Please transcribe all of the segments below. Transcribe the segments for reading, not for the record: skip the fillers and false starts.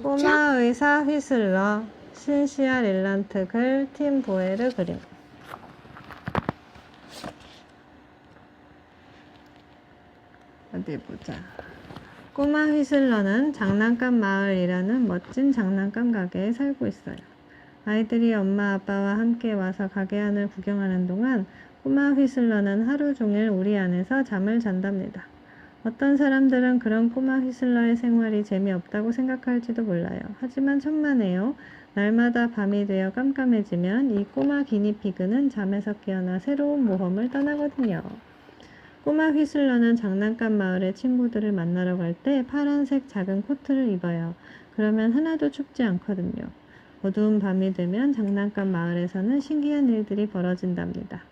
꼬마 의사 휘슬러, 신시아 릴란트 글, 팀 보에르 그림. 어디 보자. 꼬마 휘슬러는 장난감 마을이라는 멋진 장난감 가게에 살고 있어요. 아이들이 엄마 아빠와 함께 와서 가게 안을 구경하는 동안 꼬마 휘슬러는 하루 종일 우리 안에서 잠을 잔답니다. 어떤 사람들은 그런 꼬마 휘슬러의 생활이 재미없다고 생각할지도 몰라요. 하지만 천만에요. 날마다 밤이 되어 깜깜해지면 이 꼬마 기니피그는 잠에서 깨어나 새로운 모험을 떠나거든요. 꼬마 휘슬러는 장난감 마을의 친구들을 만나러 갈 때 파란색 작은 코트를 입어요. 그러면 하나도 춥지 않거든요. 어두운 밤이 되면 장난감 마을에서는 신기한 일들이 벌어진답니다.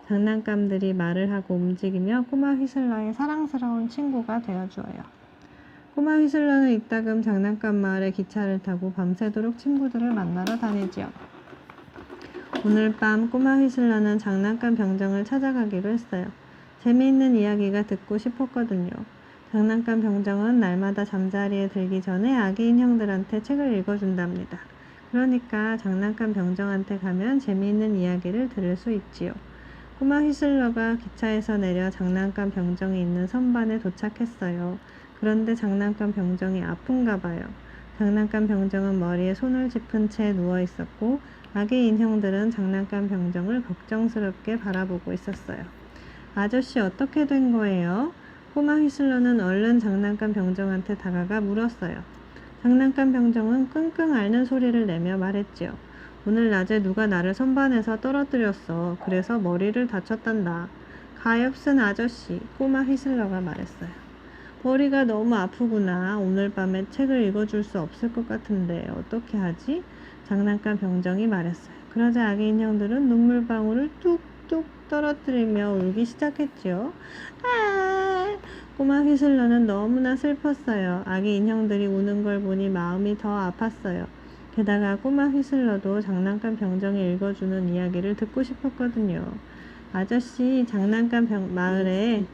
장난감들이 말을 하고 움직이며 꼬마 휘슬러의 사랑스러운 친구가 되어주어요. 꼬마 휘슬러는 이따금 장난감 마을의 기차를 타고 밤새도록 친구들을 만나러 다니지요. 오늘 밤 꼬마 휘슬러는 장난감 병정을 찾아가기로 했어요. 재미있는 이야기가 듣고 싶었거든요. 장난감 병정은 날마다 잠자리에 들기 전에 아기 인형들한테 책을 읽어준답니다. 그러니까 장난감 병정한테 가면 재미있는 이야기를 들을 수 있지요. 꼬마 휘슬러가 기차에서 내려 장난감 병정이 있는 선반에 도착했어요. 그런데 장난감 병정이 아픈가 봐요. 장난감 병정은 머리에 손을 짚은 채 누워 있었고 아기 인형들은 장난감 병정을 걱정스럽게 바라보고 있었어요. 아저씨 어떻게 된 거예요? 꼬마 휘슬러는 얼른 장난감 병정한테 다가가 물었어요. 장난감 병정은 끙끙 앓는 소리를 내며 말했지요. 오늘 낮에 누가 나를 선반에서 떨어뜨렸어. 그래서 머리를 다쳤단다. 가엾은 아저씨, 꼬마 휘슬러가 말했어요. 머리가 너무 아프구나. 오늘 밤에 책을 읽어줄 수 없을 것 같은데 어떻게 하지? 장난감 병정이 말했어요. 그러자 아기 인형들은 눈물방울을 뚝뚝 떨어뜨리며 울기 시작했지요. 꼬마 휘슬러는 너무나 슬펐어요. 아기 인형들이 우는 걸 보니 마음이 더 아팠어요. 게다가 꼬마 휘슬러도 장난감 병정이 읽어주는 이야기를 듣고 싶었거든요. 아저씨, 장난감 마을에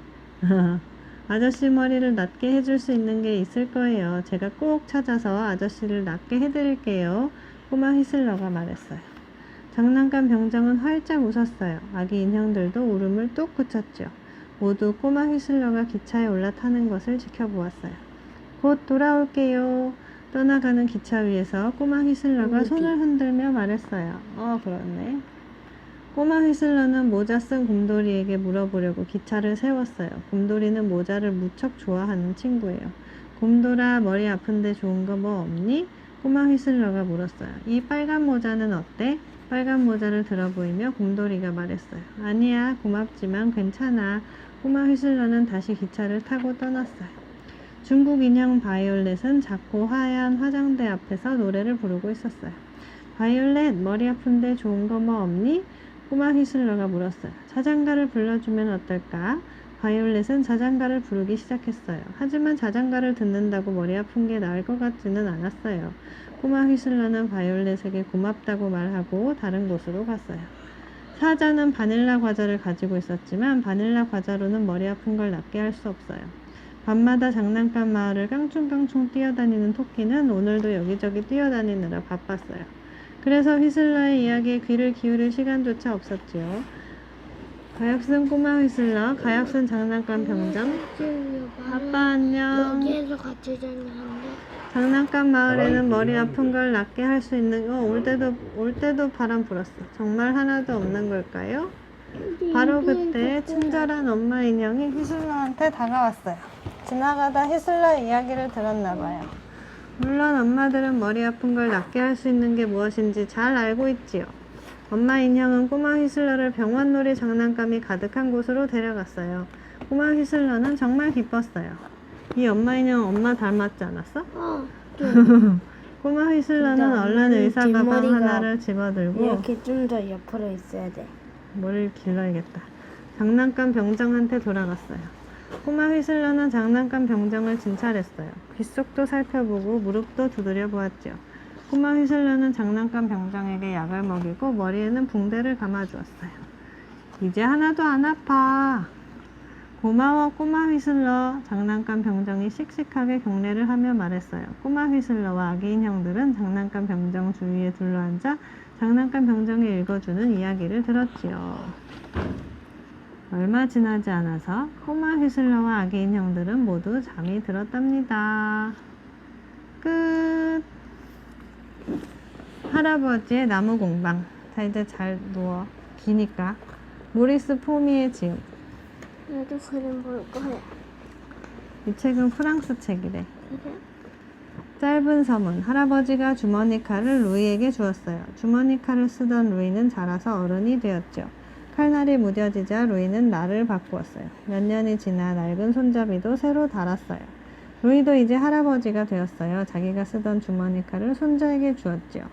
아저씨 머리를 낫게 해줄 수 있는 게 있을 거예요. 제가 꼭 찾아서 아저씨를 낫게 해드릴게요. 꼬마 휘슬러가 말했어요. 장난감 병정은 활짝 웃었어요. 아기 인형들도 울음을 뚝 그쳤죠. 모두 꼬마 휘슬러가 기차에 올라타는 것을 지켜보았어요. 곧 돌아올게요. 떠나가는 기차 위에서 꼬마 휘슬러가 손을 흔들며 말했어요. 그렇네. 꼬마 휘슬러는 모자 쓴 곰돌이에게 물어보려고 기차를 세웠어요. 곰돌이는 모자를 무척 좋아하는 친구예요. 곰돌아, 머리 아픈데 좋은 거 뭐 없니? 꼬마 휘슬러가 물었어요. 이 빨간 모자는 어때? 빨간 모자를 들어 보이며 곰돌이가 말했어요. 아니야, 고맙지만 괜찮아. 꼬마 휘슬러는 다시 기차를 타고 떠났어요. 중국 인형 바이올렛은 작고 하얀 화장대 앞에서 노래를 부르고 있었어요. 바이올렛, 머리 아픈데 좋은 거 뭐 없니? 꼬마 휘슬러가 물었어요. 자장가를 불러주면 어떨까? 바이올렛은 자장가를 부르기 시작했어요. 하지만 자장가를 듣는다고 머리 아픈 게 나을 것 같지는 않았어요. 꼬마 휘슬러는 바이올렛에게 고맙다고 말하고 다른 곳으로 갔어요. 사자는 바닐라 과자를 가지고 있었지만 바닐라 과자로는 머리 아픈 걸 낫게 할 수 없어요. 밤마다 장난감 마을을 깡충깡충 뛰어다니는 토끼는 오늘도 여기저기 뛰어다니느라 바빴어요. 그래서 휘슬러의 이야기에 귀를 기울일 시간조차 없었지요. 가엾은 꼬마 휘슬러, 가엾은 장난감 병정. 아빠 안녕. 여기에서 같이 자는데 장난감 마을에는 머리 아픈 걸 낫게 할 수 있는 올 때도 바람 불었어. 정말 하나도 없는 걸까요? 바로 그때 친절한 엄마 인형이 휘슬러한테 다가왔어요. 지나가다 휘슬러 이야기를 들었나 봐요. 물론 엄마들은 머리 아픈 걸 낫게 할 수 있는 게 무엇인지 잘 알고 있지요. 엄마 인형은 꼬마 휘슬러를 병원놀이 장난감이 가득한 곳으로 데려갔어요. 꼬마 휘슬러는 정말 기뻤어요. 이 엄마 인형 엄마 닮았지 않았어? 꼬마 휘슬러는 얼른 의사 가방 하나를 집어들고 이렇게 좀 더 옆으로 있어야 돼. 머리를 길러야겠다. 장난감 병정한테 돌아갔어요. 꼬마 휘슬러는 장난감 병정을 진찰했어요. 귓속도 살펴보고 무릎도 두드려 보았죠. 꼬마 휘슬러는 장난감 병정에게 약을 먹이고 머리에는 붕대를 감아주었어요. 이제 하나도 안 아파. 고마워 꼬마 휘슬러. 장난감 병정이 씩씩하게 경례를 하며 말했어요. 꼬마 휘슬러와 아기인 형들은 장난감 병정 주위에 둘러앉아 장난감 병정이 읽어주는 이야기를 들었지요. 얼마 지나지 않아서 꼬마 휘슬러와 아기인 형들은 모두 잠이 들었답니다. 끝. 할아버지의 나무 공방. 자, 이제 잘 누워. 기니까. 모리스 포미의 지음. 나도 그림 볼 거야. 이 책은 프랑스 책이래. 그래? 짧은 서문. 할아버지가 주머니 칼을 루이에게 주었어요. 주머니 칼을 쓰던 루이는 자라서 어른이 되었죠. 칼날이 무뎌지자 루이는 날을 바꾸었어요. 몇 년이 지나 낡은 손잡이도 새로 달았어요. 루이도 이제 할아버지가 되었어요. 자기가 쓰던 주머니 칼을 손자에게 주었지요.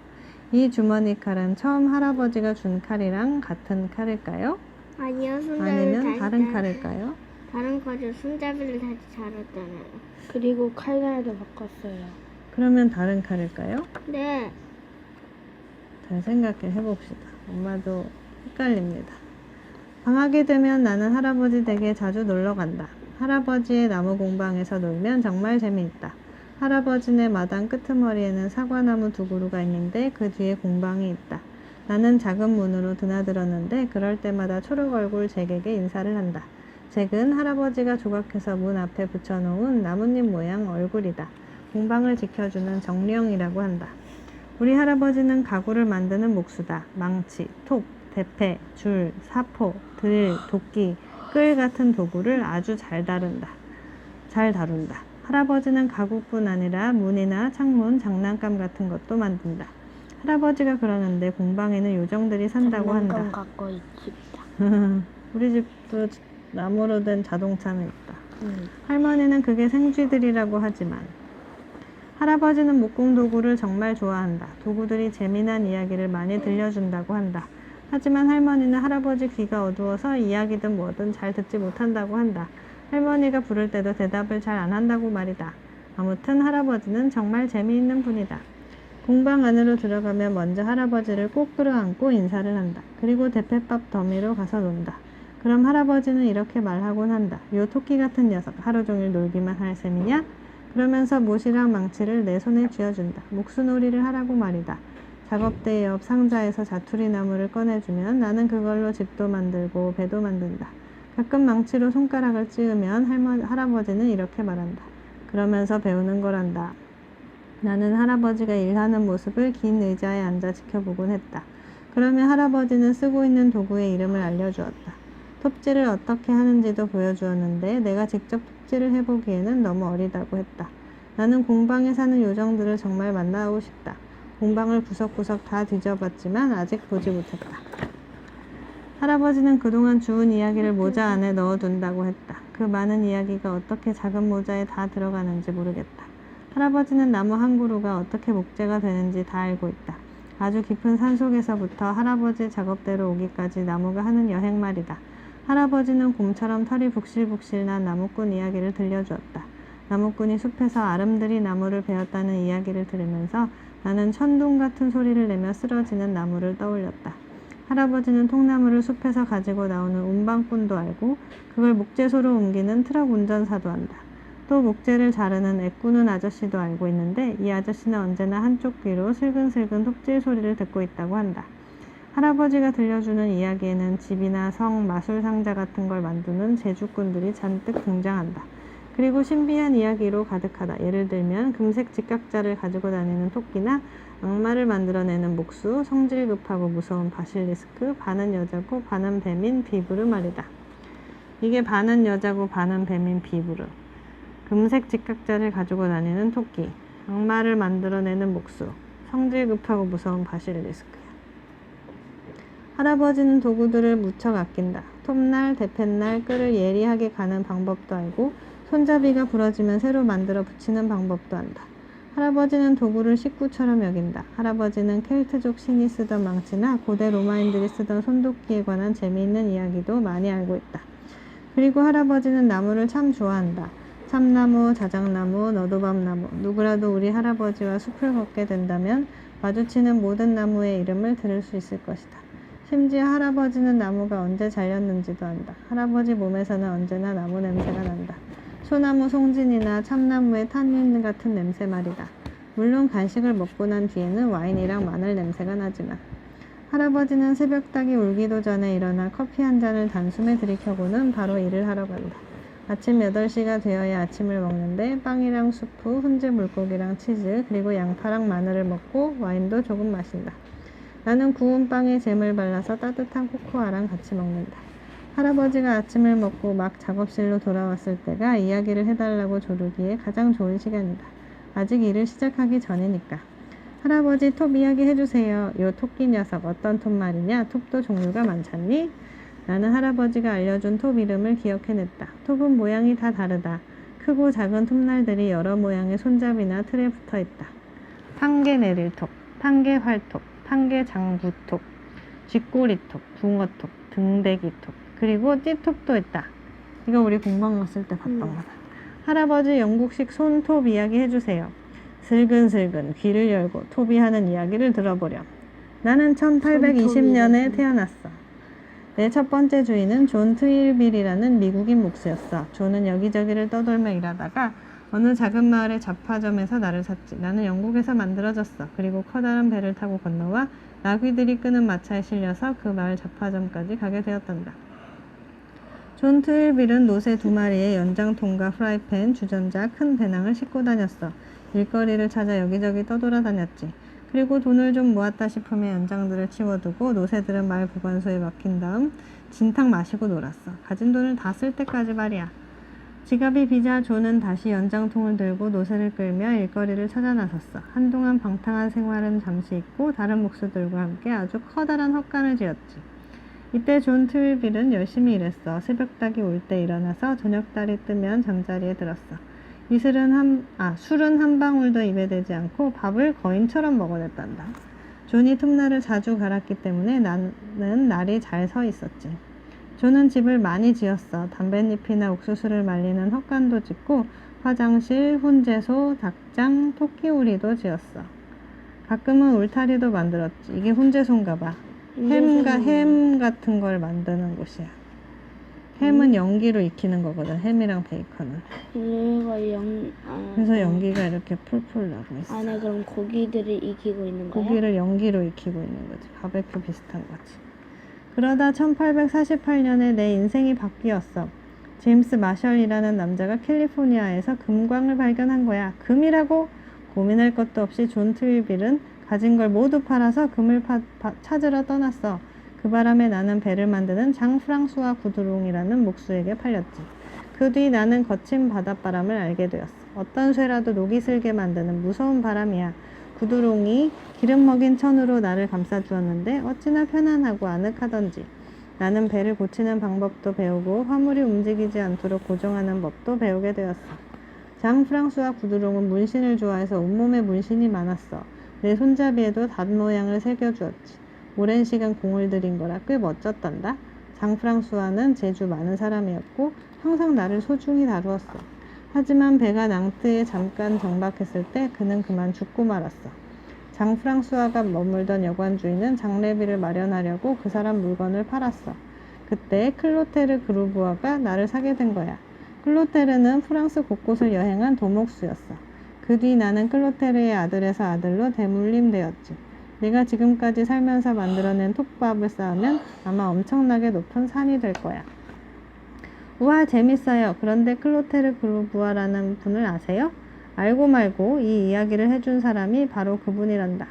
이 주머니 칼은 처음 할아버지가 준 칼이랑 같은 칼일까요? 아니요, 손잡이를 아니면 다시 다른 칼일까요? 다른 거죠. 손잡이를 다시 잘랐잖아요. 그리고 칼날도 바꿨어요. 그러면 다른 칼일까요? 네. 잘 생각해 봅시다. 엄마도 헷갈립니다. 방학이 되면 나는 할아버지 댁에 자주 놀러 간다. 할아버지의 나무 공방에서 놀면 정말 재미있다. 할아버지네 마당 끄트머리에는 사과나무 두 그루가 있는데 그 뒤에 공방이 있다. 나는 작은 문으로 드나들었는데 그럴 때마다 초록 얼굴 잭에게 인사를 한다. 잭은 할아버지가 조각해서 문 앞에 붙여놓은 나뭇잎 모양 얼굴이다. 공방을 지켜주는 정령이라고 한다. 우리 할아버지는 가구를 만드는 목수다. 망치, 톱, 대패, 줄, 사포, 들, 도끼, 끌 같은 도구를 아주 잘 다룬다. 할아버지는 가구뿐 아니라 문이나 창문, 장난감 같은 것도 만든다. 할아버지가 그러는데 공방에는 요정들이 산다고 한다. 장난감 갖고 있습니다. 우리 집도 나무로 된 자동차는 있다. 할머니는 그게 생쥐들이라고 하지만 할아버지는 목공 도구를 정말 좋아한다. 도구들이 재미난 이야기를 많이 들려준다고 한다. 하지만 할머니는 할아버지 귀가 어두워서 이야기든 뭐든 잘 듣지 못한다고 한다. 할머니가 부를 때도 대답을 잘 안 한다고 말이다. 아무튼 할아버지는 정말 재미있는 분이다. 공방 안으로 들어가면 먼저 할아버지를 꼭 끌어안고 인사를 한다. 그리고 대패밥 더미로 가서 논다. 그럼 할아버지는 이렇게 말하곤 한다. 요 토끼 같은 녀석 하루 종일 놀기만 할 셈이냐? 그러면서 못이랑 망치를 내 손에 쥐어준다. 목수놀이를 하라고 말이다. 작업대 옆 상자에서 자투리 나무를 꺼내주면 나는 그걸로 집도 만들고 배도 만든다. 가끔 망치로 손가락을 찌으면 할아버지는 이렇게 말한다. 그러면서 배우는 거란다. 나는 할아버지가 일하는 모습을 긴 의자에 앉아 지켜보곤 했다. 그러면 할아버지는 쓰고 있는 도구의 이름을 알려주었다. 톱질을 어떻게 하는지도 보여주었는데 내가 직접 톱질을 해보기에는 너무 어리다고 했다. 나는 공방에 사는 요정들을 정말 만나고 싶다. 공방을 구석구석 다 뒤져봤지만 아직 보지 못했다. 할아버지는 그동안 주운 이야기를 모자 안에 넣어둔다고 했다. 그 많은 이야기가 어떻게 작은 모자에 다 들어가는지 모르겠다. 할아버지는 나무 한 그루가 어떻게 목재가 되는지 다 알고 있다. 아주 깊은 산속에서부터 할아버지 작업대로 오기까지 나무가 하는 여행 말이다. 할아버지는 곰처럼 털이 북실북실 난 나무꾼 이야기를 들려주었다. 나무꾼이 숲에서 아름드리 나무를 베었다는 이야기를 들으면서 나는 천둥 같은 소리를 내며 쓰러지는 나무를 떠올렸다. 할아버지는 통나무를 숲에서 가지고 나오는 운반꾼도 알고 그걸 목재소로 옮기는 트럭 운전사도 안다. 또 목재를 자르는 애꾸는 아저씨도 알고 있는데 이 아저씨는 언제나 한쪽 귀로 슬근슬근 톱질 소리를 듣고 있다고 한다. 할아버지가 들려주는 이야기에는 집이나 성, 마술상자 같은 걸 만드는 제주꾼들이 잔뜩 등장한다. 그리고 신비한 이야기로 가득하다. 예를 들면 금색 직각자를 가지고 다니는 토끼나 악마를 만들어내는 목수, 성질 급하고 무서운 바실리스크, 반은 여자고 반은 뱀인 비브르 말이다. 이게 반은 여자고 반은 뱀인 비브르. 금색 직각자를 가지고 다니는 토끼, 악마를 만들어내는 목수, 성질 급하고 무서운 바실리스크야. 할아버지는 도구들을 무척 아낀다. 톱날, 대패날, 끌을 예리하게 가는 방법도 알고 손잡이가 부러지면 새로 만들어 붙이는 방법도 안다. 할아버지는 도구를 식구처럼 여긴다. 할아버지는 켈트족 신이 쓰던 망치나 고대 로마인들이 쓰던 손도끼에 관한 재미있는 이야기도 많이 알고 있다. 그리고 할아버지는 나무를 참 좋아한다. 참나무, 자작나무, 너도밤나무. 누구라도 우리 할아버지와 숲을 걷게 된다면 마주치는 모든 나무의 이름을 들을 수 있을 것이다. 심지어 할아버지는 나무가 언제 잘렸는지도 안다. 할아버지 몸에서는 언제나 나무 냄새가 난다. 소나무 송진이나 참나무의 탄닌 같은 냄새 말이다. 물론 간식을 먹고 난 뒤에는 와인이랑 마늘 냄새가 나지만 할아버지는 새벽닭이 울기도 전에 일어나 커피 한 잔을 단숨에 들이켜고는 바로 일을 하러 간다. 아침 8시가 되어야 아침을 먹는데 빵이랑 수프, 훈제 물고기랑 치즈, 그리고 양파랑 마늘을 먹고 와인도 조금 마신다. 나는 구운 빵에 잼을 발라서 따뜻한 코코아랑 같이 먹는다. 할아버지가 아침을 먹고 막 작업실로 돌아왔을 때가 이야기를 해달라고 조르기에 가장 좋은 시간이다. 아직 일을 시작하기 전이니까. 할아버지 톱 이야기 해주세요. 요 토끼 녀석 어떤 톱 말이냐? 톱도 종류가 많잖니? 나는 할아버지가 알려준 톱 이름을 기억해냈다. 톱은 모양이 다 다르다. 크고 작은 톱날들이 여러 모양의 손잡이나 틀에 붙어있다. 판개내릴톱, 판개활톱, 판개장구톱, 쥐꼬리톱, 붕어톱, 등대기톱, 그리고 띠톱도 있다. 이거 우리 공방 갔을 때 봤던 거다. 할아버지 영국식 손톱 이야기 해주세요. 슬근슬근 귀를 열고 톱이 하는 이야기를 들어보렴. 나는 1820년에 태어났어. 내 첫 번째 주인은 존 트윌빌이라는 미국인 목수였어. 존은 여기저기를 떠돌며 일하다가 어느 작은 마을의 잡화점에서 나를 샀지. 나는 영국에서 만들어졌어. 그리고 커다란 배를 타고 건너와 나귀들이 끄는 마차에 실려서 그 마을 잡화점까지 가게 되었단다. 존 트윌빌은 노새 2마리에 연장통과 프라이팬, 주전자, 큰 배낭을 싣고 다녔어. 일거리를 찾아 여기저기 떠돌아다녔지. 그리고 돈을 좀 모았다 싶으면 연장들을 치워두고 노새들은 말 보관소에 맡긴 다음 진탕 마시고 놀았어. 가진 돈을 다 쓸 때까지 말이야. 지갑이 비자 존은 다시 연장통을 들고 노새를 끌며 일거리를 찾아 나섰어. 한동안 방탕한 생활은 잠시 잊고 다른 목수들과 함께 아주 커다란 헛간을 지었지. 이때 존 트윌빌은 열심히 일했어. 새벽닭이 올 때 일어나서 저녁달이 뜨면 잠자리에 들었어. 술은 한 방울도 입에 대지 않고 밥을 거인처럼 먹어댔단다. 존이 톱날을 자주 갈았기 때문에 나는 날이 잘 서 있었지. 존은 집을 많이 지었어. 담뱃잎이나 옥수수를 말리는 헛간도 짓고 화장실, 훈제소, 닭장, 토끼우리도 지었어. 가끔은 울타리도 만들었지. 이게 훈제소인가 봐. 햄 같은 걸 만드는 곳이야. 햄은 연기로 익히는 거거든. 햄이랑 베이컨은. 그래서 연기가 이렇게 풀풀 나고 있어. 안에 그럼 고기들이 익히고 있는 거야? 고기를 연기로 익히고 있는 거지. 바베큐 비슷한 거지. 그러다 1848년에 내 인생이 바뀌었어. 제임스 마셜이라는 남자가 캘리포니아에서 금광을 발견한 거야. 금이라고? 고민할 것도 없이 존 트윌빌은 가진 걸 모두 팔아서 금을 찾으러 떠났어. 그 바람에 나는 배를 만드는 장 프랑수와 구드롱이라는 목수에게 팔렸지. 그 뒤 나는 거친 바닷바람을 알게 되었어. 어떤 쇠라도 녹이 슬게 만드는 무서운 바람이야. 구드롱이 기름 먹인 천으로 나를 감싸주었는데 어찌나 편안하고 아늑하던지. 나는 배를 고치는 방법도 배우고 화물이 움직이지 않도록 고정하는 법도 배우게 되었어. 장 프랑수와 구드롱은 문신을 좋아해서 온몸에 문신이 많았어. 내 손잡이에도 닷 모양을 새겨주었지. 오랜 시간 공을 들인 거라 꽤 멋졌단다. 장 프랑수와는 재주 많은 사람이었고 항상 나를 소중히 다루었어. 하지만 배가 낭뜨에 잠깐 정박했을 때 그는 그만 죽고 말았어. 장 프랑수아가 머물던 여관 주인은 장례비를 마련하려고 그 사람 물건을 팔았어. 그때 클로테르 그루부아가 나를 사게 된 거야. 클로테르는 프랑스 곳곳을 여행한 도목수였어. 그 뒤 나는 클로테르의 아들에서 아들로 대물림되었지. 내가 지금까지 살면서 만들어낸 톱밥을 쌓으면 아마 엄청나게 높은 산이 될 거야. 우와, 재밌어요. 그런데 클로테르 그루부아라는 분을 아세요? 알고 말고 이 이야기를 해준 사람이 바로 그분이란다.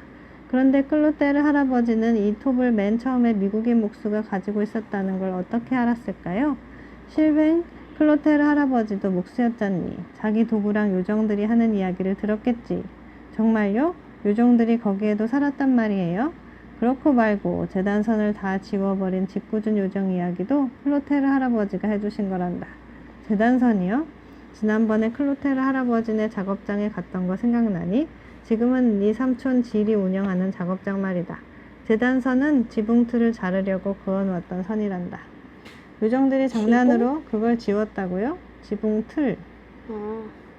그런데 클로테르 할아버지는 이 톱을 맨 처음에 미국인 목수가 가지고 있었다는 걸 어떻게 알았을까요? 실뱅, 클로테르 할아버지도 목수였잖니. 자기 도구랑 요정들이 하는 이야기를 들었겠지. 정말요? 요정들이 거기에도 살았단 말이에요? 그렇고 말고 재단선을 다 지워버린 짓궂은 요정 이야기도 클로테르 할아버지가 해주신 거란다. 재단선이요? 지난번에 클로테르 할아버지네 작업장에 갔던 거 생각나니? 지금은 네 삼촌 질이 운영하는 작업장 말이다. 재단선은 지붕틀을 자르려고 그어놓았던 선이란다. 요정들이 장난으로 그걸 지웠다고요? 지붕틀.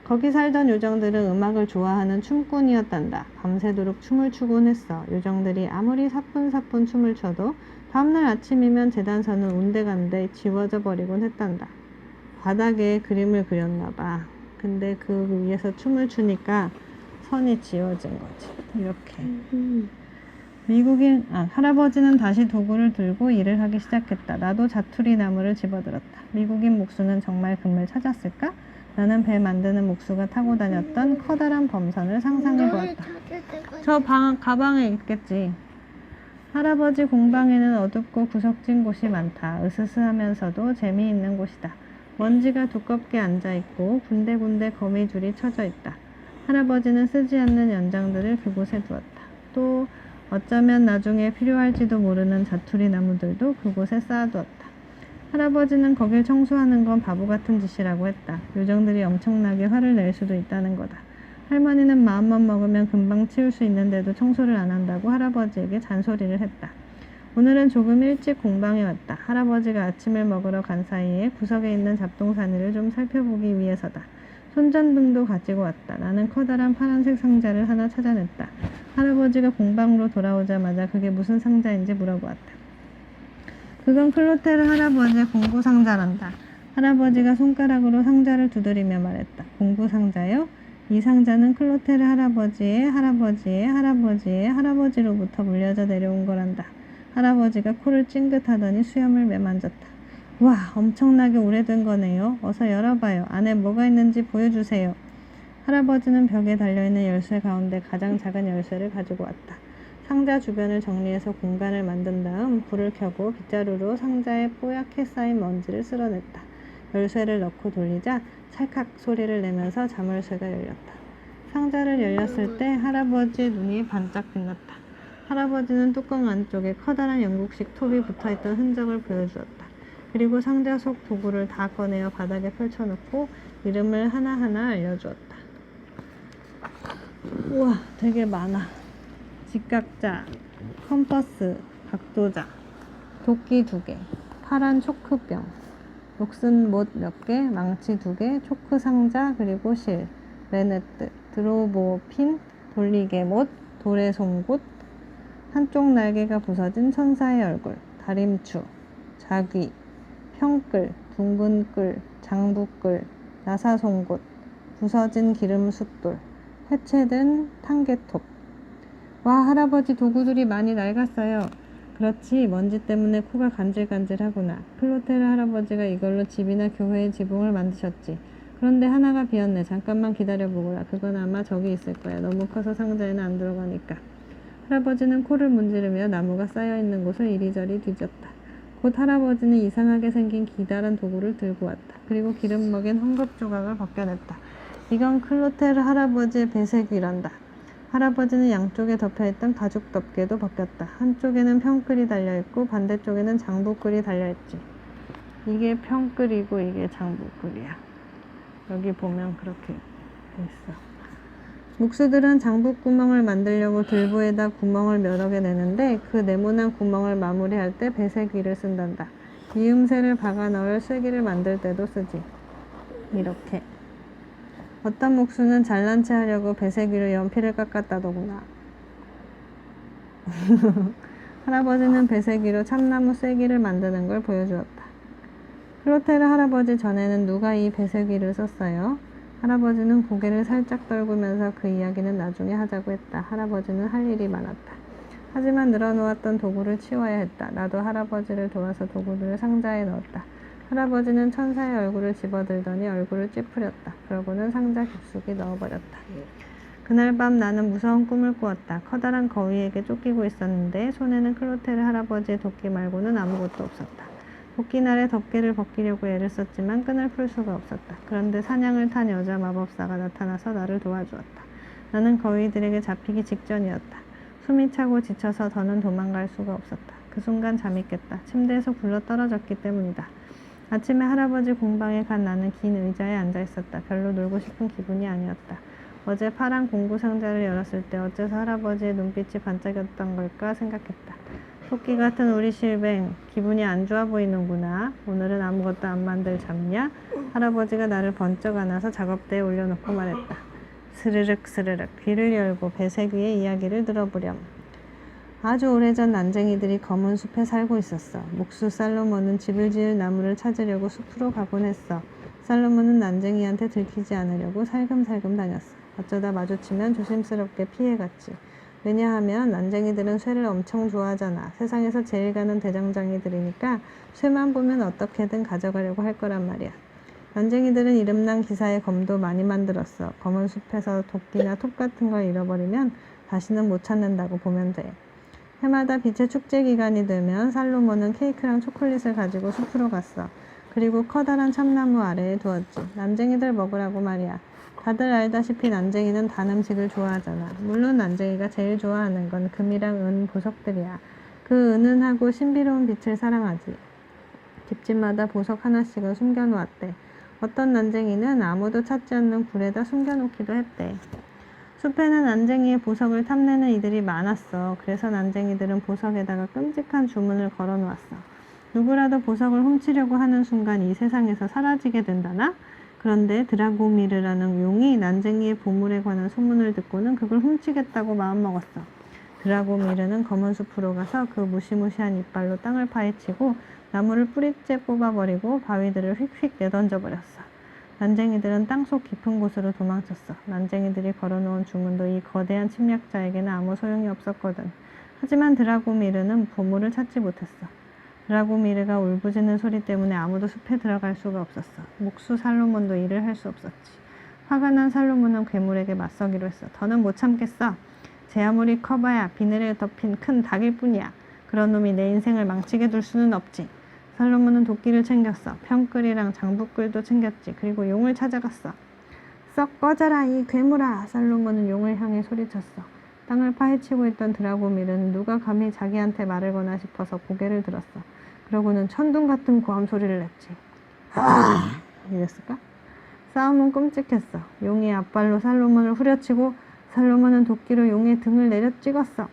거기 살던 요정들은 음악을 좋아하는 춤꾼이었단다. 밤새도록 춤을 추곤 했어. 요정들이 아무리 사뿐사뿐 춤을 춰도 다음날 아침이면 재단선은 온데간데 지워져 버리곤 했단다. 바닥에 그림을 그렸나 봐. 근데 그 위에서 춤을 추니까 선이 지워진 거지. 이렇게. 할아버지는 다시 도구를 들고 일을 하기 시작했다. 나도 자투리 나무를 집어들었다. 미국인 목수는 정말 금을 찾았을까? 나는 배 만드는 목수가 타고 다녔던 커다란 범선을 상상해 보았다. 저 가방에 있겠지. 할아버지 공방에는 어둡고 구석진 곳이 많다. 으스스하면서도 재미있는 곳이다. 먼지가 두껍게 앉아있고 군데군데 거미줄이 쳐져 있다. 할아버지는 쓰지 않는 연장들을 그곳에 두었다. 또 어쩌면 나중에 필요할지도 모르는 자투리 나무들도 그곳에 쌓아두었다. 할아버지는 거길 청소하는 건 바보 같은 짓이라고 했다. 요정들이 엄청나게 화를 낼 수도 있다는 거다. 할머니는 마음만 먹으면 금방 치울 수 있는데도 청소를 안 한다고 할아버지에게 잔소리를 했다. 오늘은 조금 일찍 공방에 왔다. 할아버지가 아침을 먹으러 간 사이에 구석에 있는 잡동사니를 좀 살펴보기 위해서다. 손전등도 가지고 왔다. 나는 커다란 파란색 상자를 하나 찾아냈다. 할아버지가 공방으로 돌아오자마자 그게 무슨 상자인지 물어보았다. 그건 클로테르 할아버지의 공구상자란다. 할아버지가 손가락으로 상자를 두드리며 말했다. 공구상자요? 이 상자는 클로테르 할아버지의 할아버지의 할아버지의 할아버지로부터 물려져 내려온 거란다. 할아버지가 코를 찡긋하더니 수염을 매만졌다. 와, 엄청나게 오래된 거네요. 어서 열어봐요. 안에 뭐가 있는지 보여주세요. 할아버지는 벽에 달려있는 열쇠 가운데 가장 작은 열쇠를 가지고 왔다. 상자 주변을 정리해서 공간을 만든 다음 불을 켜고 빗자루로 상자에 뽀얗게 쌓인 먼지를 쓸어냈다. 열쇠를 넣고 돌리자 찰칵 소리를 내면서 자물쇠가 열렸다. 상자를 열렸을 때 할아버지의 눈이 반짝 빛났다. 할아버지는 뚜껑 안쪽에 커다란 영국식 톱이 붙어있던 흔적을 보여주었다. 그리고 상자 속 도구를 다 꺼내어 바닥에 펼쳐놓고 이름을 하나하나 알려주었다. 우와, 되게 많아. 직각자, 컴퍼스, 각도자, 도끼 2개, 파란 초크병, 녹슨 못 몇 개, 망치 2개, 초크 상자, 그리고 실, 레네트, 드로우 핀, 돌리개 못, 돌의 송곳, 한쪽 날개가 부서진 천사의 얼굴, 다림추, 자귀, 평끌, 둥근 끌, 장부끌, 나사송곳, 부서진 기름 숫돌, 해체된 탄개톱. 와, 할아버지 도구들이 많이 낡았어요. 그렇지, 먼지 때문에 코가 간질간질하구나. 클로테르 할아버지가 이걸로 집이나 교회의 지붕을 만드셨지. 그런데 하나가 비었네. 잠깐만 기다려보거라. 그건 아마 저기 있을 거야. 너무 커서 상자에는 안 들어가니까. 할아버지는 코를 문지르며 나무가 쌓여있는 곳을 이리저리 뒤졌다. 곧 할아버지는 이상하게 생긴 기다란 도구를 들고 왔다. 그리고 기름 먹인 헝겊 조각을 벗겨냈다. 이건 클로테르 할아버지의 배색이란다. 할아버지는 양쪽에 덮여있던 가죽 덮개도 벗겼다. 한쪽에는 평끌이 달려있고 반대쪽에는 장부끌이 달려있지. 이게 평끌이고 이게 장부끌이야. 여기 보면 그렇게 있어. 목수들은 장부구멍을 만들려고 들보에다 구멍을 여러 개 내는데 그 네모난 구멍을 마무리할 때 배색기를 쓴단다. 이음새를 박아 넣을 쐐기를 만들 때도 쓰지. 이렇게. 어떤 목수는 잘난 체 하려고 배색기로 연필을 깎았다더구나. 할아버지는 배색기로 참나무 쐐기를 만드는 걸 보여주었다. 클로테르 할아버지 전에는 누가 이 배색기를 썼어요? 할아버지는 고개를 살짝 떨구면서 그 이야기는 나중에 하자고 했다. 할아버지는 할 일이 많았다. 하지만 늘어놓았던 도구를 치워야 했다. 나도 할아버지를 도와서 도구들을 상자에 넣었다. 할아버지는 천사의 얼굴을 집어들더니 얼굴을 찌푸렸다. 그러고는 상자 깊숙이 넣어버렸다. 그날 밤 나는 무서운 꿈을 꾸었다. 커다란 거위에게 쫓기고 있었는데 손에는 클로테르 할아버지의 도끼 말고는 아무것도 없었다. 도끼날에 덮개를 벗기려고 애를 썼지만 끈을 풀 수가 없었다. 그런데 사냥을 탄 여자 마법사가 나타나서 나를 도와주었다. 나는 거위들에게 잡히기 직전이었다. 숨이 차고 지쳐서 더는 도망갈 수가 없었다. 그 순간 잠이 깼다. 침대에서 굴러 떨어졌기 때문이다. 아침에 할아버지 공방에 간 나는 긴 의자에 앉아 있었다. 별로 놀고 싶은 기분이 아니었다. 어제 파란 공구 상자를 열었을 때 어째서 할아버지의 눈빛이 반짝였던 걸까 생각했다. 토끼 같은 우리 실뱅, 기분이 안 좋아 보이는구나. 오늘은 아무것도 안 만들 잡냐? 할아버지가 나를 번쩍 안아서 작업대에 올려놓고 말했다. 스르륵 스르륵 귀를 열고 배색 위의 이야기를 들어보렴. 아주 오래전 난쟁이들이 검은 숲에 살고 있었어. 목수 살로몬은 집을 지을 나무를 찾으려고 숲으로 가곤 했어. 살로몬은 난쟁이한테 들키지 않으려고 살금살금 다녔어. 어쩌다 마주치면 조심스럽게 피해갔지. 왜냐하면 난쟁이들은 쇠를 엄청 좋아하잖아. 세상에서 제일 가는 대장장이들이니까 쇠만 보면 어떻게든 가져가려고 할 거란 말이야. 난쟁이들은 이름난 기사의 검도 많이 만들었어. 검은 숲에서 도끼나 톱 같은 걸 잃어버리면 다시는 못 찾는다고 보면 돼. 해마다 빛의 축제 기간이 되면 살로몬은 케이크랑 초콜릿을 가지고 숲으로 갔어. 그리고 커다란 참나무 아래에 두었지. 난쟁이들 먹으라고 말이야. 다들 알다시피 난쟁이는 단 음식을 좋아하잖아. 물론 난쟁이가 제일 좋아하는 건 금이랑 은 보석들이야. 그 은은하고 신비로운 빛을 사랑하지. 집집마다 보석 하나씩은 숨겨놓았대. 어떤 난쟁이는 아무도 찾지 않는 굴에다 숨겨놓기도 했대. 숲에는 난쟁이의 보석을 탐내는 이들이 많았어. 그래서 난쟁이들은 보석에다가 끔찍한 주문을 걸어놓았어. 누구라도 보석을 훔치려고 하는 순간 이 세상에서 사라지게 된다나? 그런데 드라고미르라는 용이 난쟁이의 보물에 관한 소문을 듣고는 그걸 훔치겠다고 마음먹었어. 드라고미르는 검은 숲으로 가서 그 무시무시한 이빨로 땅을 파헤치고 나무를 뿌리째 뽑아버리고 바위들을 휙휙 내던져버렸어. 난쟁이들은 땅속 깊은 곳으로 도망쳤어. 난쟁이들이 걸어놓은 주문도 이 거대한 침략자에게는 아무 소용이 없었거든. 하지만 드라고미르는 보물을 찾지 못했어. 드라고미르가 울부짖는 소리 때문에 아무도 숲에 들어갈 수가 없었어. 목수 살로몬도 일을 할 수 없었지. 화가 난 살로몬은 괴물에게 맞서기로 했어. 더는 못 참겠어. 제 아무리 커봐야 비늘에 덮인 큰 닭일 뿐이야. 그런 놈이 내 인생을 망치게 둘 수는 없지. 살로몬은 도끼를 챙겼어. 평끌이랑 장부끌도 챙겼지. 그리고 용을 찾아갔어. 썩 꺼져라 이 괴물아. 살로몬은 용을 향해 소리쳤어. 땅을 파헤치고 있던 드라고미르는 누가 감히 자기한테 말을 거나 싶어서 고개를 들었어. 그러고는 천둥 같은 고함 소리를 냈지. 이랬을까? 싸움은 끔찍했어. 용이 앞발로 살로몬을 후려치고 살로몬은 도끼로 용의 등을 내려 찍었어.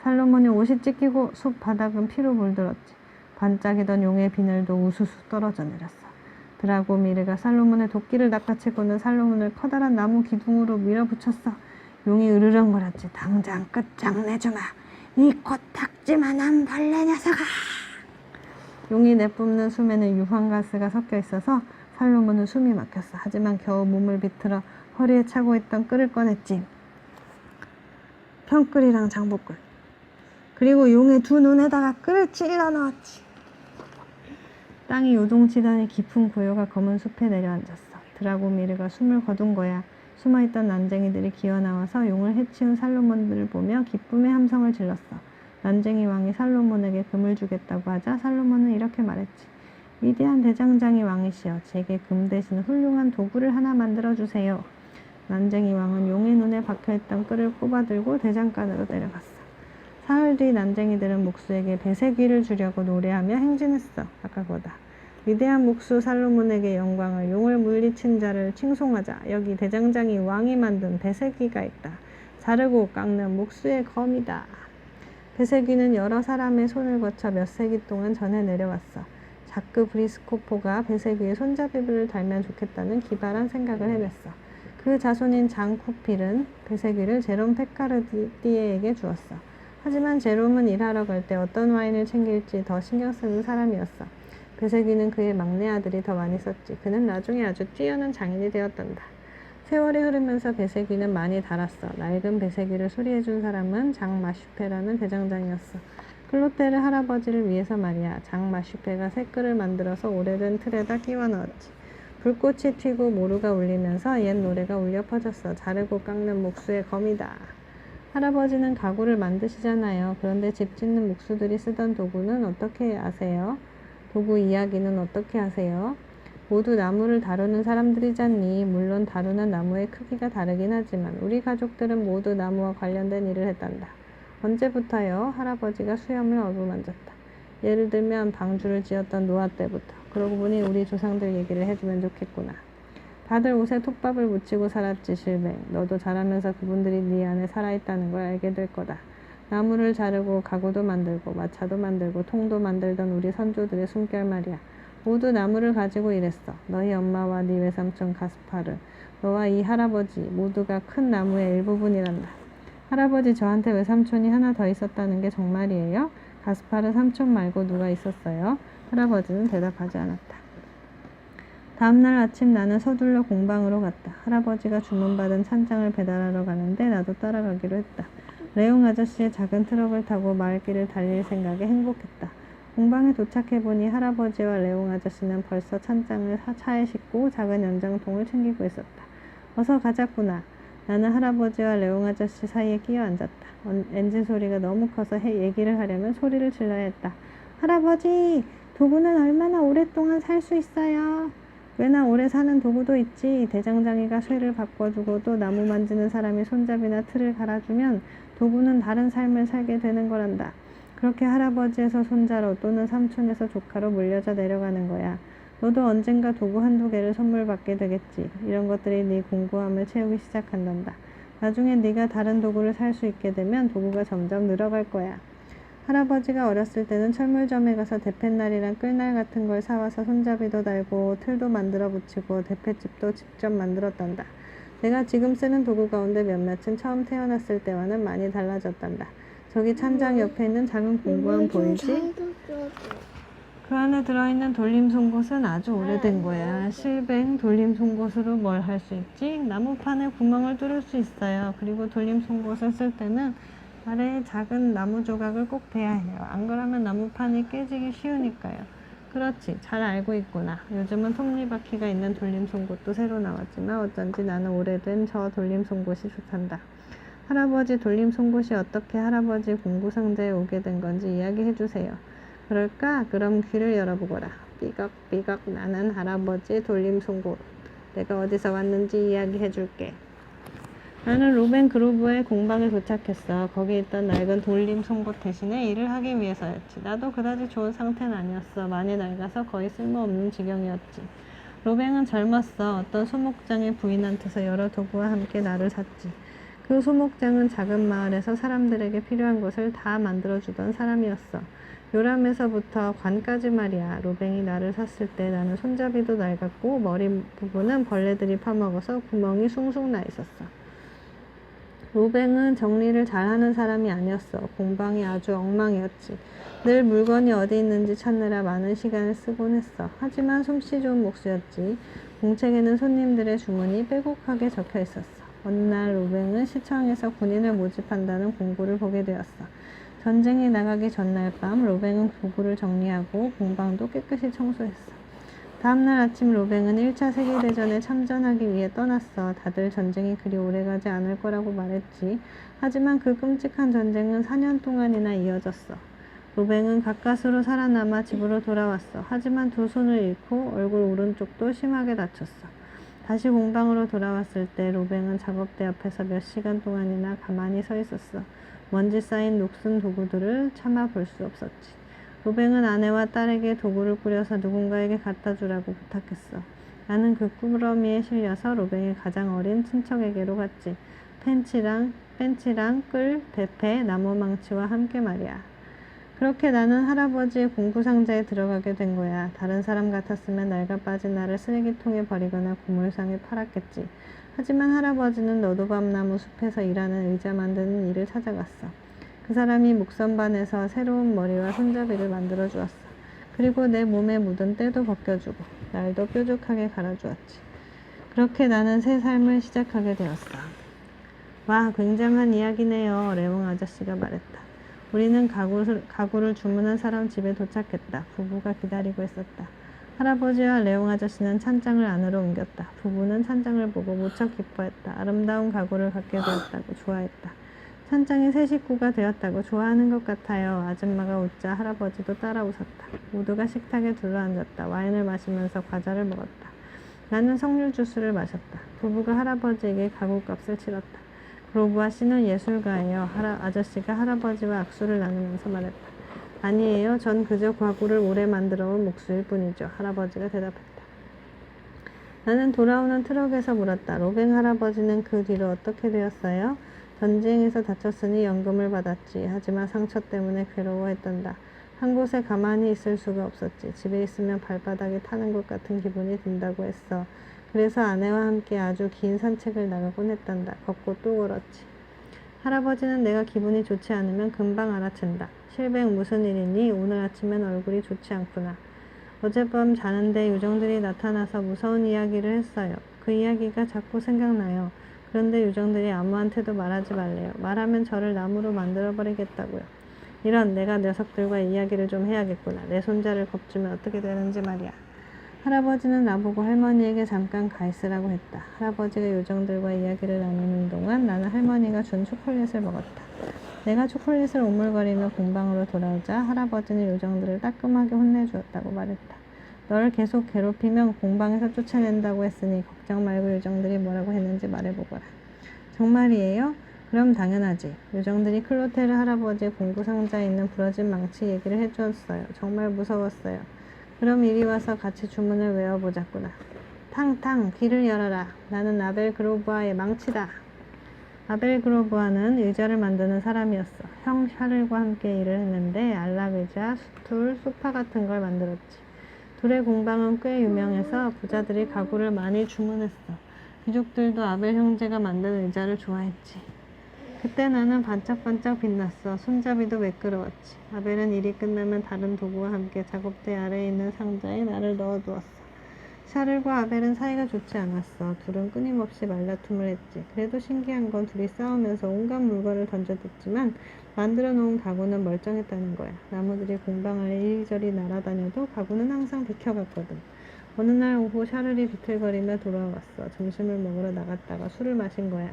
살로몬의 옷이 찢기고 숲 바닥은 피로 물들었지. 반짝이던 용의 비늘도 우수수 떨어져 내렸어. 드라고미르가 살로몬의 도끼를 낚아채고는 살로몬을 커다란 나무 기둥으로 밀어붙였어. 용이 으르렁거렸지. 당장 끝장내주마. 이 코딱지만한 벌레 녀석아. 용이 내뿜는 숨에는 유황가스가 섞여 있어서 살로몬은 숨이 막혔어. 하지만 겨우 몸을 비틀어 허리에 차고 있던 끌을 꺼냈지. 평끌이랑 장보끌. 그리고 용의 두 눈에다가 끌을 찔러 넣었지. 땅이 요동치더니 깊은 고요가 검은 숲에 내려앉았어. 드라고미르가 숨을 거둔 거야. 숨어있던 난쟁이들이 기어나와서 용을 해치운 살로몬들을 보며 기쁨의 함성을 질렀어. 난쟁이 왕이 살로몬에게 금을 주겠다고 하자 살로몬은 이렇게 말했지. 위대한 대장장이 왕이시여, 제게 금 대신 훌륭한 도구를 하나 만들어주세요. 난쟁이 왕은 용의 눈에 박혀있던 끌을 뽑아들고 대장간으로 내려갔어. 사흘 뒤 난쟁이들은 목수에게 배색귀를 주려고 노래하며 행진했어. 아까 거다. 위대한 목수 살로몬에게 영광을, 용을 물리친 자를 칭송하자. 여기 대장장이 왕이 만든 배색귀가 있다. 자르고 깎는 목수의 검이다. 배색귀는 여러 사람의 손을 거쳐 몇 세기 동안 전해 내려왔어. 자크 브리스코포가 배색귀의 손잡이를 달면 좋겠다는 기발한 생각을 해냈어. 그 자손인 장 쿠필은 배색귀를 제롬 페카르디에게 주었어. 하지만 제롬은 일하러 갈 때 어떤 와인을 챙길지 더 신경 쓰는 사람이었어. 배색귀는 그의 막내 아들이 더 많이 썼지. 그는 나중에 아주 뛰어난 장인이 되었단다. 세월이 흐르면서 배색귀는 많이 닳았어. 낡은 배색귀를 수리해준 사람은 장 마슈페라는 대장장이었어. 클로테르 할아버지를 위해서 말이야. 장 마슈페가 새 끌을 만들어서 오래된 틀에다 끼워 넣었지. 불꽃이 튀고 모루가 울리면서 옛 노래가 울려 퍼졌어. 자르고 깎는 목수의 검이다. 할아버지는 가구를 만드시잖아요. 그런데 집 짓는 목수들이 쓰던 도구는 어떻게 아세요? 도구 이야기는 어떻게 하세요? 모두 나무를 다루는 사람들이잖니. 물론 다루는 나무의 크기가 다르긴 하지만 우리 가족들은 모두 나무와 관련된 일을 했단다. 언제부터요? 할아버지가 수염을 어루만졌다. 예를 들면 방주를 지었던 노아 때부터. 그러고 보니 우리 조상들 얘기를 해주면 좋겠구나. 다들 옷에 톱밥을 묻히고 살았지. 실뱅. 너도 자라면서 그분들이 네 안에 살아있다는 걸 알게 될 거다. 나무를 자르고 가구도 만들고 마차도 만들고 통도 만들던 우리 선조들의 숨결 말이야. 모두 나무를 가지고 일했어. 너희 엄마와 네 외삼촌 가스파르, 너와 이 할아버지 모두가 큰 나무의 일부분이란다. 할아버지, 저한테 외삼촌이 하나 더 있었다는 게 정말이에요? 가스파르 삼촌 말고 누가 있었어요? 할아버지는 대답하지 않았다. 다음날 아침 나는 서둘러 공방으로 갔다. 할아버지가 주문받은 찬장을 배달하러 가는데 나도 따라가기로 했다. 레옹 아저씨의 작은 트럭을 타고 마을길을 달릴 생각에 행복했다. 공방에 도착해보니 할아버지와 레옹 아저씨는 벌써 찬장을 차에 싣고 작은 연장통을 챙기고 있었다. 어서 가자꾸나. 나는 할아버지와 레옹 아저씨 사이에 끼어 앉았다. 엔진 소리가 너무 커서 얘기를 하려면 소리를 질러야 했다. 할아버지, 도구는 얼마나 오랫동안 살 수 있어요? 꽤나 오래 사는 도구도 있지. 대장장이가 쇠를 바꿔주고 또 나무 만지는 사람이 손잡이나 틀을 갈아주면 도구는 다른 삶을 살게 되는 거란다. 그렇게 할아버지에서 손자로 또는 삼촌에서 조카로 물려져 내려가는 거야. 너도 언젠가 도구 한두 개를 선물 받게 되겠지. 이런 것들이 네 공고함을 채우기 시작한단다. 나중에 네가 다른 도구를 살 수 있게 되면 도구가 점점 늘어갈 거야. 할아버지가 어렸을 때는 철물점에 가서 대패날이랑 끌날 같은 걸 사와서 손잡이도 달고 틀도 만들어 붙이고 대패집도 직접 만들었단다. 내가 지금 쓰는 도구 가운데 몇몇은 처음 태어났을 때와는 많이 달라졌단다. 저기 찬장 옆에 있는 작은 공구함 보이지? 그 안에 들어있는 돌림 송곳은 아주 오래된 거야. 실뱅 돌림 송곳으로 뭘 할 수 있지? 나무판에 구멍을 뚫을 수 있어요. 그리고 돌림 송곳을 쓸 때는 아래에 작은 나무 조각을 꼭 대야 해요. 안 그러면 나무판이 깨지기 쉬우니까요. 그렇지, 잘 알고 있구나. 요즘은 톱니바퀴가 있는 돌림 송곳도 새로 나왔지만 어쩐지 나는 오래된 저 돌림 송곳이 좋단다. 할아버지, 돌림 송곳이 어떻게 할아버지 공구상자에 오게 된 건지 이야기해 주세요. 그럴까? 그럼 귀를 열어보거라. 삐걱삐걱 나는 할아버지의 돌림 송곳. 내가 어디서 왔는지 이야기해 줄게. 나는 로벤 그루브의 공방에 도착했어. 거기 있던 낡은 돌림 송곳 대신에 일을 하기 위해서였지. 나도 그다지 좋은 상태는 아니었어. 많이 낡아서 거의 쓸모없는 지경이었지. 로벤은 젊었어. 어떤 소목장의 부인한테서 여러 도구와 함께 나를 샀지. 그 소목장은 작은 마을에서 사람들에게 필요한 것을 다 만들어주던 사람이었어. 요람에서부터 관까지 말이야. 로벤이 나를 샀을 때 나는 손잡이도 낡았고 머리 부분은 벌레들이 파먹어서 구멍이 숭숭 나 있었어. 로뱅은 정리를 잘하는 사람이 아니었어. 공방이 아주 엉망이었지. 늘 물건이 어디 있는지 찾느라 많은 시간을 쓰곤 했어. 하지만 솜씨 좋은 몫이었지. 공책에는 손님들의 주문이 빼곡하게 적혀 있었어. 어느 날 로뱅은 시청에서 군인을 모집한다는 공고를 보게 되었어. 전쟁에 나가기 전날 밤 로뱅은 도구를 정리하고 공방도 깨끗이 청소했어. 다음날 아침 로뱅은 1차 세계대전에 참전하기 위해 떠났어. 다들 전쟁이 그리 오래가지 않을 거라고 말했지. 하지만 그 끔찍한 전쟁은 4년 동안이나 이어졌어. 로뱅은 가까스로 살아남아 집으로 돌아왔어. 하지만 두 손을 잃고 얼굴 오른쪽도 심하게 다쳤어. 다시 공방으로 돌아왔을 때 로뱅은 작업대 앞에서 몇 시간 동안이나 가만히 서 있었어. 먼지 쌓인 녹슨 도구들을 차마 볼 수 없었지. 로뱅은 아내와 딸에게 도구를 꾸려서 누군가에게 갖다 주라고 부탁했어. 나는 그 꾸러미에 실려서 로뱅의 가장 어린 친척에게로 갔지. 펜치랑 끌, 대패, 나무망치와 함께 말이야. 그렇게 나는 할아버지의 공구상자에 들어가게 된 거야. 다른 사람 같았으면 낡아 빠진 나를 쓰레기통에 버리거나 고물상에 팔았겠지. 하지만 할아버지는 너도밤나무 숲에서 일하는 의자 만드는 일을 찾아갔어. 그 사람이 목선반에서 새로운 머리와 손잡이를 만들어 주었어. 그리고 내 몸에 묻은 때도 벗겨주고 날도 뾰족하게 갈아주었지. 그렇게 나는 새 삶을 시작하게 되었어. 와, 굉장한 이야기네요. 레옹 아저씨가 말했다. 우리는 가구를 주문한 사람 집에 도착했다. 부부가 기다리고 있었다. 할아버지와 레옹 아저씨는 찬장을 안으로 옮겼다. 부부는 찬장을 보고 무척 기뻐했다. 아름다운 가구를 갖게 되었다고 좋아했다. 찬장이 새 식구가 되었다고 좋아하는 것 같아요. 아줌마가 웃자 할아버지도 따라 웃었다. 모두가 식탁에 둘러앉았다. 와인을 마시면서 과자를 먹었다. 나는 석류 주스를 마셨다. 부부가 할아버지에게 가구값을 치렀다. 그로브아 씨는 예술가예요. 아저씨가 할아버지와 악수를 나누면서 말했다. 아니에요. 전 그저 가구를 오래 만들어온 목수일 뿐이죠. 할아버지가 대답했다. 나는 돌아오는 트럭에서 물었다. 로뱅 할아버지는 그 뒤로 어떻게 되었어요? 전쟁에서 다쳤으니 연금을 받았지. 하지만 상처 때문에 괴로워했단다. 한 곳에 가만히 있을 수가 없었지. 집에 있으면 발바닥에 타는 것 같은 기분이 든다고 했어. 그래서 아내와 함께 아주 긴 산책을 나가곤 했단다. 걷고 또 걸었지. 할아버지는 내가 기분이 좋지 않으면 금방 알아챈다. 실백 무슨 일이니? 오늘 아침엔 얼굴이 좋지 않구나. 어젯밤 자는데 요정들이 나타나서 무서운 이야기를 했어요. 그 이야기가 자꾸 생각나요. 그런데 요정들이 아무한테도 말하지 말래요. 말하면 저를 나무로 만들어버리겠다고요. 이런, 내가 녀석들과 이야기를 좀 해야겠구나. 내 손자를 겁주면 어떻게 되는지 말이야. 할아버지는 나보고 할머니에게 잠깐 가 있으라고 했다. 할아버지가 요정들과 이야기를 나누는 동안 나는 할머니가 준 초콜릿을 먹었다. 내가 초콜릿을 오물거리며 공방으로 돌아오자 할아버지는 요정들을 따끔하게 혼내주었다고 말했다. 널 계속 괴롭히면 공방에서 쫓아낸다고 했으니 걱정 말고 요정들이 뭐라고 했는지 말해보거라. 정말이에요? 그럼 당연하지. 요정들이 클로테르 할아버지의 공구 상자에 있는 부러진 망치 얘기를 해주었어요. 정말 무서웠어요. 그럼 이리 와서 같이 주문을 외워보자꾸나. 탕탕, 길을 열어라. 나는 아벨 그로브아의 망치다. 아벨 그로브아는 의자를 만드는 사람이었어. 형 샤를과 함께 일을 했는데 안락의자, 스툴, 소파 같은 걸 만들었지. 둘의 공방은 꽤 유명해서 부자들이 가구를 많이 주문했어. 귀족들도 아벨 형제가 만든 의자를 좋아했지. 그때 나는 반짝반짝 빛났어. 손잡이도 매끄러웠지. 아벨은 일이 끝나면 다른 도구와 함께 작업대 아래에 있는 상자에 나를 넣어두었어. 샤를과 아벨은 사이가 좋지 않았어. 둘은 끊임없이 말다툼을 했지. 그래도 신기한 건 둘이 싸우면서 온갖 물건을 던져댔지만 만들어 놓은 가구는 멀쩡했다는 거야. 나무들이 공방 안에 이리저리 날아다녀도 가구는 항상 비켜갔거든. 어느 날 오후 샤를이 비틀거리며 돌아왔어. 점심을 먹으러 나갔다가 술을 마신 거야.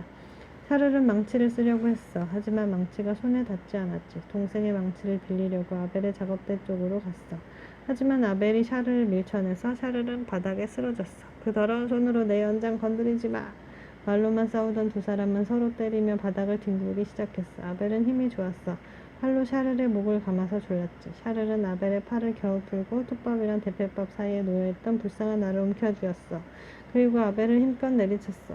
샤를은 망치를 쓰려고 했어. 하지만 망치가 손에 닿지 않았지. 동생의 망치를 빌리려고 아벨의 작업대 쪽으로 갔어. 하지만 아벨이 샤를을 밀쳐내서 샤를은 바닥에 쓰러졌어. 그 더러운 손으로 내 연장 건드리지 마. 말로만 싸우던 두 사람은 서로 때리며 바닥을 뒹굴기 시작했어. 아벨은 힘이 좋았어. 팔로 샤를의 목을 감아서 졸랐지. 샤를은 아벨의 팔을 겨우 풀고 톱밥이랑 대패밥 사이에 놓여있던 불쌍한 나를 움켜쥐었어. 그리고 아벨을 힘껏 내리쳤어.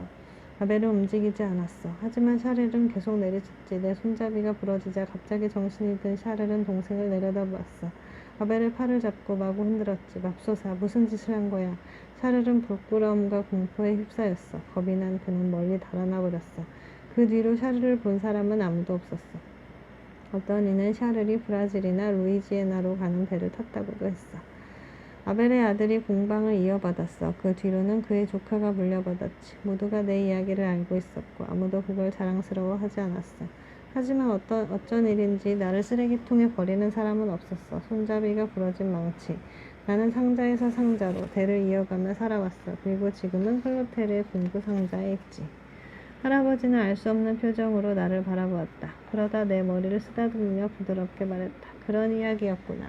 아벨은 움직이지 않았어. 하지만 샤를은 계속 내리쳤지. 내 손잡이가 부러지자 갑자기 정신이 든 샤를은 동생을 내려다보았어. 아벨의 팔을 잡고 마구 흔들었지. 맙소사, 무슨 짓을 한 거야. 샤를은 부끄러움과 공포에 휩싸였어. 겁이 난 그는 멀리 달아나 버렸어. 그 뒤로 샤를을 본 사람은 아무도 없었어. 어떤 이는 샤를이 브라질이나 루이지애나로 가는 배를 탔다고도 했어. 아벨의 아들이 공방을 이어받았어. 그 뒤로는 그의 조카가 물려받았지. 모두가 내 이야기를 알고 있었고 아무도 그걸 자랑스러워하지 않았어. 하지만 어쩐 일인지 나를 쓰레기통에 버리는 사람은 없었어. 손잡이가 부러진 망치. 나는 상자에서 상자로 대를 이어가며 살아왔어. 그리고 지금은 클로테르의 공구 상자에 있지. 할아버지는 알 수 없는 표정으로 나를 바라보았다. 그러다 내 머리를 쓰다듬으며 부드럽게 말했다. 그런 이야기였구나.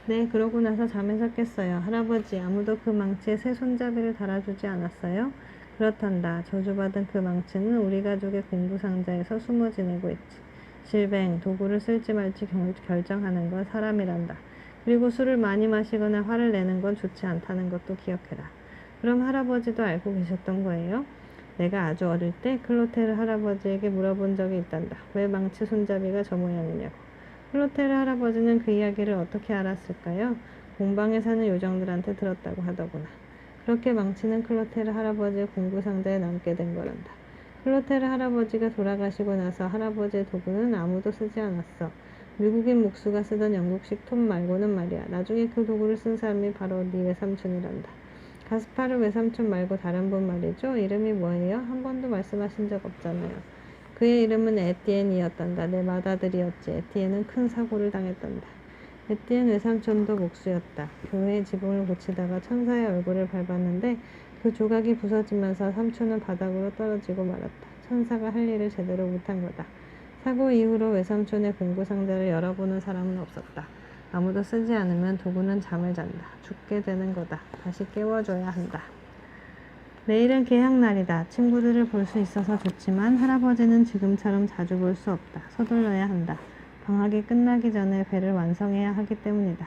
네, 그러고 나서 잠에서 깼어요. 할아버지, 아무도 그 망치에 새 손잡이를 달아주지 않았어요? 그렇단다. 저주받은 그 망치는 우리 가족의 공구 상자에서 숨어 지내고 있지. 실뱅, 도구를 쓸지 말지 결정하는 건 사람이란다. 그리고 술을 많이 마시거나 화를 내는 건 좋지 않다는 것도 기억해라. 그럼 할아버지도 알고 계셨던 거예요? 내가 아주 어릴 때 클로테르 할아버지에게 물어본 적이 있단다. 왜 망치 손잡이가 저 모양이냐고. 클로테르 할아버지는 그 이야기를 어떻게 알았을까요? 공방에 사는 요정들한테 들었다고 하더구나. 그렇게 망치는 클로테르 할아버지의 공구 상자에 남게 된 거란다. 클로테르 할아버지가 돌아가시고 나서 할아버지의 도구는 아무도 쓰지 않았어. 미국인 목수가 쓰던 영국식 톱 말고는 말이야. 나중에 그 도구를 쓴 사람이 바로 네 외삼촌이란다. 가스파르 외삼촌 말고 다른 분 말이죠. 이름이 뭐예요? 한 번도 말씀하신 적 없잖아요. 그의 이름은 에티엔이었단다. 내 맏아들이었지. 에티엔은 큰 사고를 당했단다. 에티엔 외삼촌도 목수였다. 교회의 지붕을 고치다가 천사의 얼굴을 밟았는데 그 조각이 부서지면서 삼촌은 바닥으로 떨어지고 말았다. 천사가 할 일을 제대로 못한 거다. 사고 이후로 외삼촌의 공구 상자를 열어보는 사람은 없었다. 아무도 쓰지 않으면 도구는 잠을 잔다. 죽게 되는 거다. 다시 깨워줘야 한다. 내일은 개학날이다. 친구들을 볼 수 있어서 좋지만 할아버지는 지금처럼 자주 볼 수 없다. 서둘러야 한다. 방학이 끝나기 전에 배를 완성해야 하기 때문이다.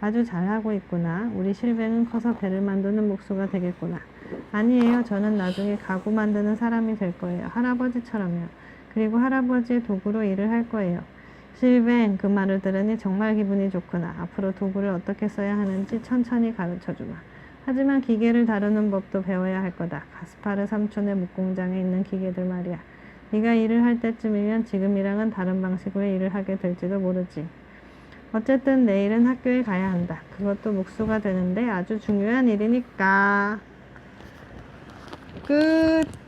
아주 잘하고 있구나. 우리 실뱅은 커서 배를 만드는 목수가 되겠구나. 아니에요. 저는 나중에 가구 만드는 사람이 될 거예요. 할아버지처럼요. 그리고 할아버지의 도구로 일을 할 거예요. 실뱅, 그 말을 들으니 정말 기분이 좋구나. 앞으로 도구를 어떻게 써야 하는지 천천히 가르쳐주마. 하지만 기계를 다루는 법도 배워야 할 거다. 가스파르 삼촌의 목공장에 있는 기계들 말이야. 네가 일을 할 때쯤이면 지금이랑은 다른 방식으로 일을 하게 될지도 모르지. 어쨌든 내일은 학교에 가야 한다. 그것도 목수가 되는데 아주 중요한 일이니까. 끝.